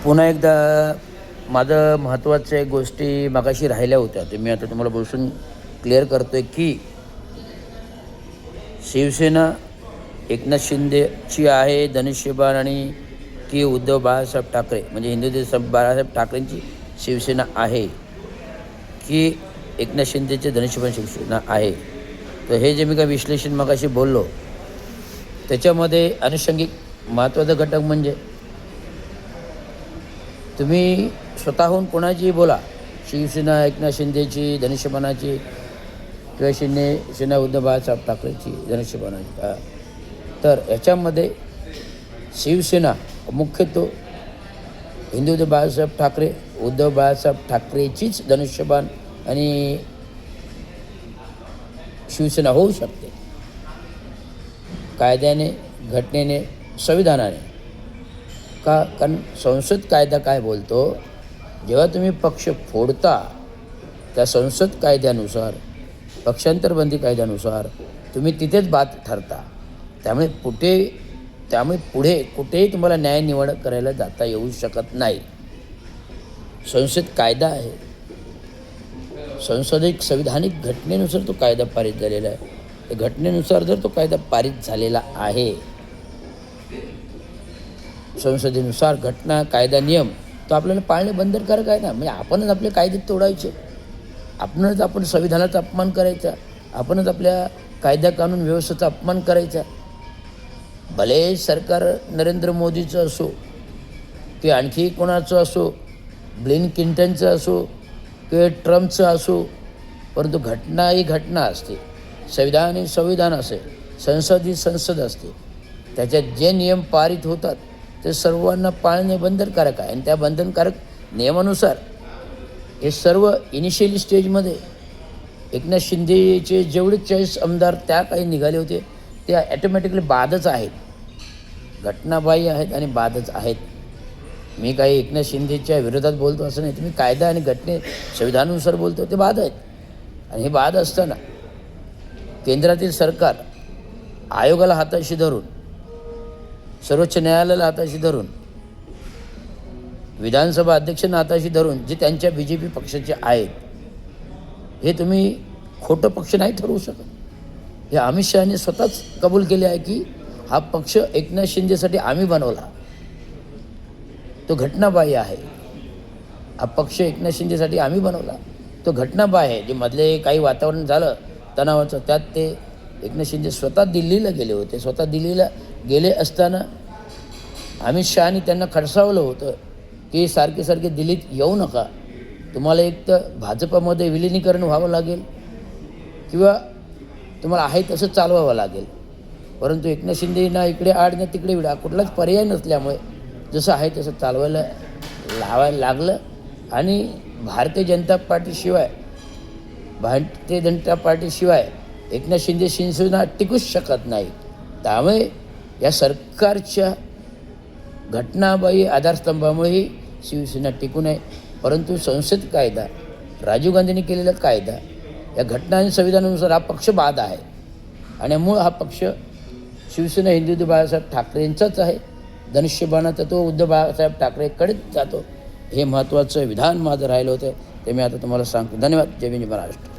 पुन्हा एकदा माझं महत्त्वाच्या गोष्टी मगाशी राहिल्या होत्या ते मी आता तुम्हाला बसून क्लिअर करतो आहे की शिवसेना एकनाथ शिंदेची आहे धनुष्यबाण आणि की उद्धव बाळासाहेब ठाकरे म्हणजे हिंदू बाळासाहेब ठाकरेंची शिवसेना आहे की एकनाथ शिंदेचे धनुष्यबाण शिवसेना आहे. तर हे जे मी काय विश्लेषण मगाशी बोललो त्याच्यामध्ये अनुषंगिक महत्त्वाचा घटक म्हणजे तुम्ही स्वतःहून कोणाचीही बोला शिवसेना एकनाथ शिंदेची धनुष्यबाणाची किंवा सेना उद्धव बाळासाहेब ठाकरेची धनुष्यबाणाची तर याच्यामध्ये शिवसेना मुख्यतः हिंदू बाळासाहेब ठाकरे उद्धव बाळासाहेब ठाकरेचीच धनुष्यबाण आणि शिवसेना होऊ शकते कायद्याने घटनेने संविधानाने का कारण संसद कायदा काय बोलतो जेव्हा तुम्ही पक्ष फोडता त्या संसद कायद्यानुसार पक्षांतरबंदी कायद्यानुसार तुम्ही तिथेच बाद ठरता. त्यामुळे पुढे कुठेही तुम्हाला न्याय निवड करायला जाता येऊ शकत नाही. संसद कायदा आहे संसदिक संविधानिक घटनेनुसार तो कायदा पारित झालेला आहे. त्या घटनेनुसार जर तो कायदा पारित झालेला आहे संसदेनुसार घटना कायदा नियम तो आपल्याला पाळणे बंधनकारक आहे ना. म्हणजे आपणच आपले कायदे तोडायचे आपणच आपण संविधानाचा अपमान करायचा आपणच आपल्या कायदा कानून व्यवस्थेचा अपमान करायचा. भले सरकार नरेंद्र मोदीचं असो की आणखी कोणाचं असो ब्लिंकिंटनचं असो किंवा ट्रम्पचं असो परंतु घटना ही घटना असते संविधान ही संविधान असे संसद ही संसद असते. त्याच्यात जे नियम पारित होतात ते सर्वांना पाळणे बंधनकारक आहे आणि त्या बंधनकारक नियमानुसार हे सर्व इनिशियली स्टेजमध्ये एकनाथ शिंदेचे जेवढे 40 आमदार त्या काही निघाले होते ते ॲटोमॅटिकली बादच आहेत घटनाबाह्य आहेत आणि बादच आहेत. मी काही एकनाथ शिंदेच्या विरोधात बोलतो असं नाही तुम्ही कायदा आणि घटने संविधानानुसार बोलतो ते बाद आहेत. आणि हे बाद असताना केंद्रातील सरकार आयोगाला हाताशी धरून सर्वोच्च न्यायालयाला हाताशी धरून विधानसभा अध्यक्षांना हाताशी धरून जे त्यांच्या BJP पक्षाचे आहेत हे तुम्ही खोटं पक्ष नाही ठरवू शकत. हे अमित शहाने स्वतःच कबूल केले आहे की हा पक्ष एकनाथ शिंदेसाठी आम्ही बनवला तो घटनाबाह्य आहे. हा पक्ष एकनाथ शिंदेसाठी आम्ही बनवला तो घटनाबाह्य आहे. जे मधले काही वातावरण झालं तणावाचं त्यात ते एकनाथ शिंदे स्वतः दिल्लीला गेले होते. स्वतः दिल्लीला गेले असताना अमित शहानी त्यांना खडसावलं होतं की सारखे दिल्लीत येऊ नका तुम्हाला एक तर भाजपामध्ये विलिनीकरण व्हावं लागेल किंवा तुम्हाला आहे तसं चालवावं लागेल. परंतु एकनाथ शिंदेना इकडे आड ना तिकडे विडा कुठलाच पर्याय नसल्यामुळे जसं आहे तसं चालवायला लावायला लागलं आणि भारतीय जनता पार्टीशिवाय एकनाथ शिंदे शिवसेना टिकूच शकत नाही. त्यामुळे या सरकारच्या घटनाबाह्य आधारस्तंभामुळेही शिवसेना टिकू नये. परंतु संसद कायदा राजीव गांधींनी केलेला कायदा या घटना आणि संविधानानुसार हा पक्ष बाद आहे आणि मूळ हा पक्ष शिवसेना हिंदू बाळासाहेब ठाकरेंचाच आहे. धनुष्यबाणाचा तो उद्धव बाळासाहेब ठाकरेकडेच जातो. हे महत्त्वाचं विधान माझं राहिलं होतं ते मी आता तुम्हाला सांगतो. धन्यवाद. जय हिंद महाराष्ट्र.